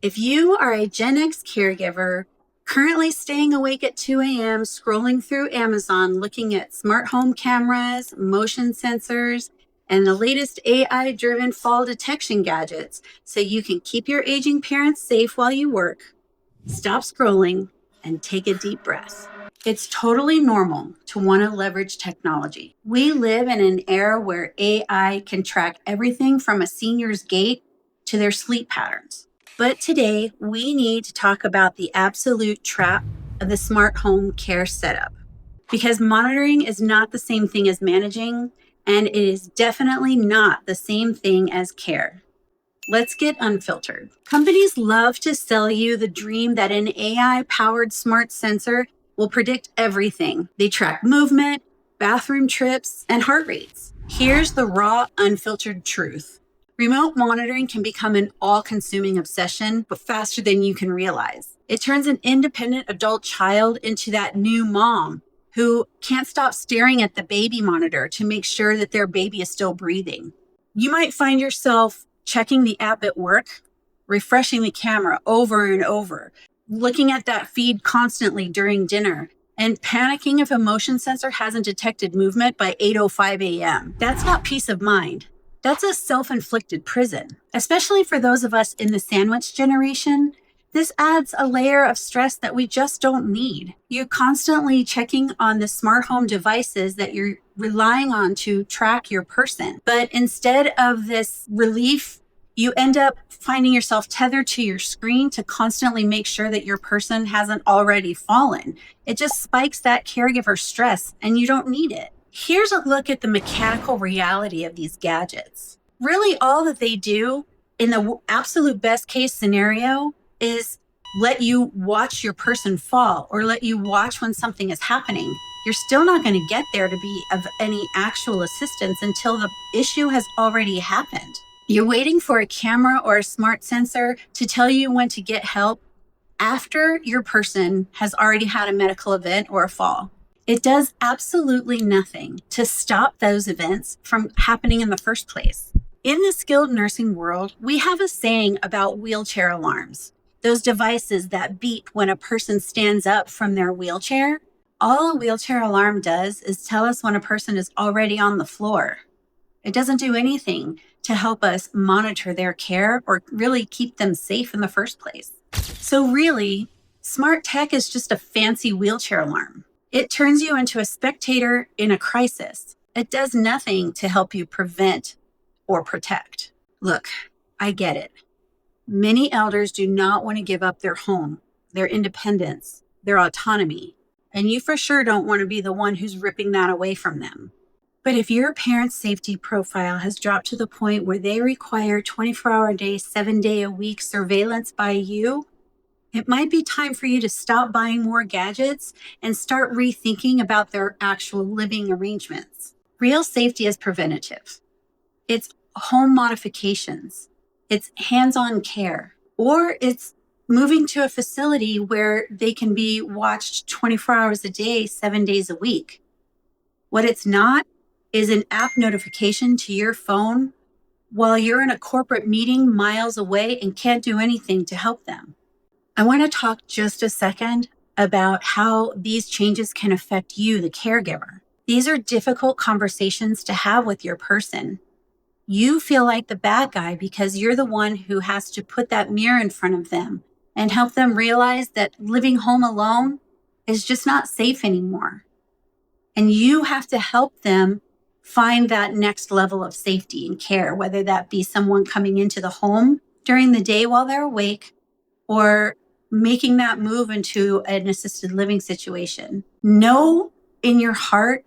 If you are a Gen X caregiver currently staying awake at 2 a.m., scrolling through Amazon, looking at smart home cameras, motion sensors, and the latest AI-driven fall detection gadgets so you can keep your aging parents safe while you work, stop scrolling and take a deep breath. It's totally normal to want to leverage technology. We live in an era where AI can track everything from a senior's gait to their sleep patterns. But today, we need to talk about the absolute trap of the smart home care setup. Because monitoring is not the same thing as managing, and it is definitely not the same thing as care. Let's get unfiltered. Companies love to sell you the dream that an AI-powered smart sensor will predict everything. They track movement, bathroom trips, and heart rates. Here's the raw, unfiltered truth. Remote monitoring can become an all-consuming obsession, but faster than you can realize. It turns an independent adult child into that new mom who can't stop staring at the baby monitor to make sure that their baby is still breathing. You might find yourself checking the app at work, refreshing the camera over and over, looking at that feed constantly during dinner, and panicking if a motion sensor hasn't detected movement by 8:05 a.m. That's not peace of mind. That's a self-inflicted prison. Especially for those of us in the sandwich generation, this adds a layer of stress that we just don't need. You're constantly checking on the smart home devices that you're relying on to track your person. But instead of this relief, you end up finding yourself tethered to your screen to constantly make sure that your person hasn't already fallen. It just spikes that caregiver stress, and you don't need it. Here's a look at the mechanical reality of these gadgets. Really, all that they do in the absolute best case scenario is let you watch your person fall or let you watch when something is happening. You're still not going to get there to be of any actual assistance until the issue has already happened. You're waiting for a camera or a smart sensor to tell you when to get help after your person has already had a medical event or a fall. It does absolutely nothing to stop those events from happening in the first place. In the skilled nursing world, we have a saying about wheelchair alarms, those devices that beep when a person stands up from their wheelchair. All a wheelchair alarm does is tell us when a person is already on the floor. It doesn't do anything to help us monitor their care or really keep them safe in the first place. So really, smart tech is just a fancy wheelchair alarm. It turns you into a spectator in a crisis. It does nothing to help you prevent or protect. Look, I get it. Many elders do not want to give up their home, their independence, their autonomy, and you for sure don't want to be the one who's ripping that away from them. But if your parent's safety profile has dropped to the point where they require 24-hour-a-day, 7-day-a-week surveillance by you, it might be time for you to stop buying more gadgets and start rethinking about their actual living arrangements. Real safety is preventative. It's home modifications. It's hands-on care. Or it's moving to a facility where they can be watched 24 hours a day, 7 days a week. What it's not is an app notification to your phone while you're in a corporate meeting miles away and can't do anything to help them. I want to talk just a second about how these changes can affect you, the caregiver. These are difficult conversations to have with your person. You feel like the bad guy because you're the one who has to put that mirror in front of them and help them realize that living home alone is just not safe anymore. And you have to help them find that next level of safety and care, whether that be someone coming into the home during the day while they're awake or making that move into an assisted living situation. Know in your heart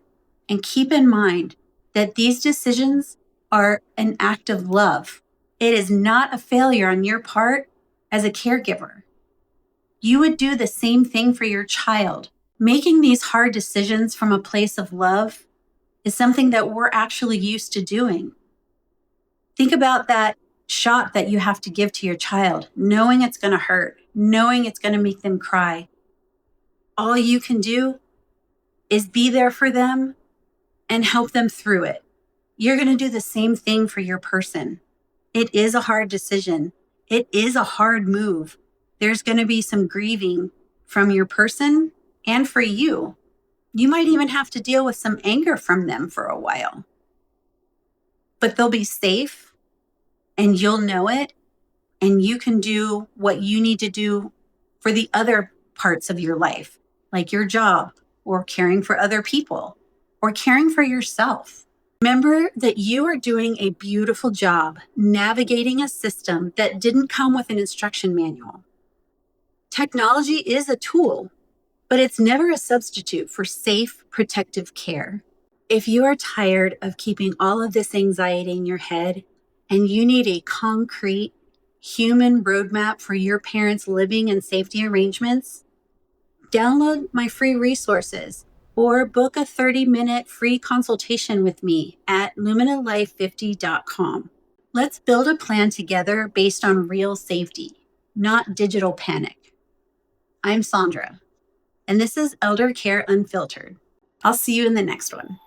and keep in mind that these decisions are an act of love. It is not a failure on your part as a caregiver. You would do the same thing for your child. Making these hard decisions from a place of love is something that we're actually used to doing. Think about that shot that you have to give to your child, knowing it's going to hurt, knowing it's going to make them cry. All you can do is be there for them and help them through it. You're going to do the same thing for your person. It is a hard decision. It is a hard move. There's going to be some grieving from your person and for you. You might even have to deal with some anger from them for a while. But they'll be safe and you'll know it, and you can do what you need to do for the other parts of your life, like your job or caring for other people or caring for yourself. Remember that you are doing a beautiful job navigating a system that didn't come with an instruction manual. Technology is a tool, but it's never a substitute for safe, protective care. If you are tired of keeping all of this anxiety in your head and you need a concrete, human roadmap for your parents' living and safety arrangements, download my free resources or book a 30-minute free consultation with me at luminalife50.com. Let's build a plan together based on real safety, not digital panic. I'm Sandra, and this is Elder Care Unfiltered. I'll see you in the next one.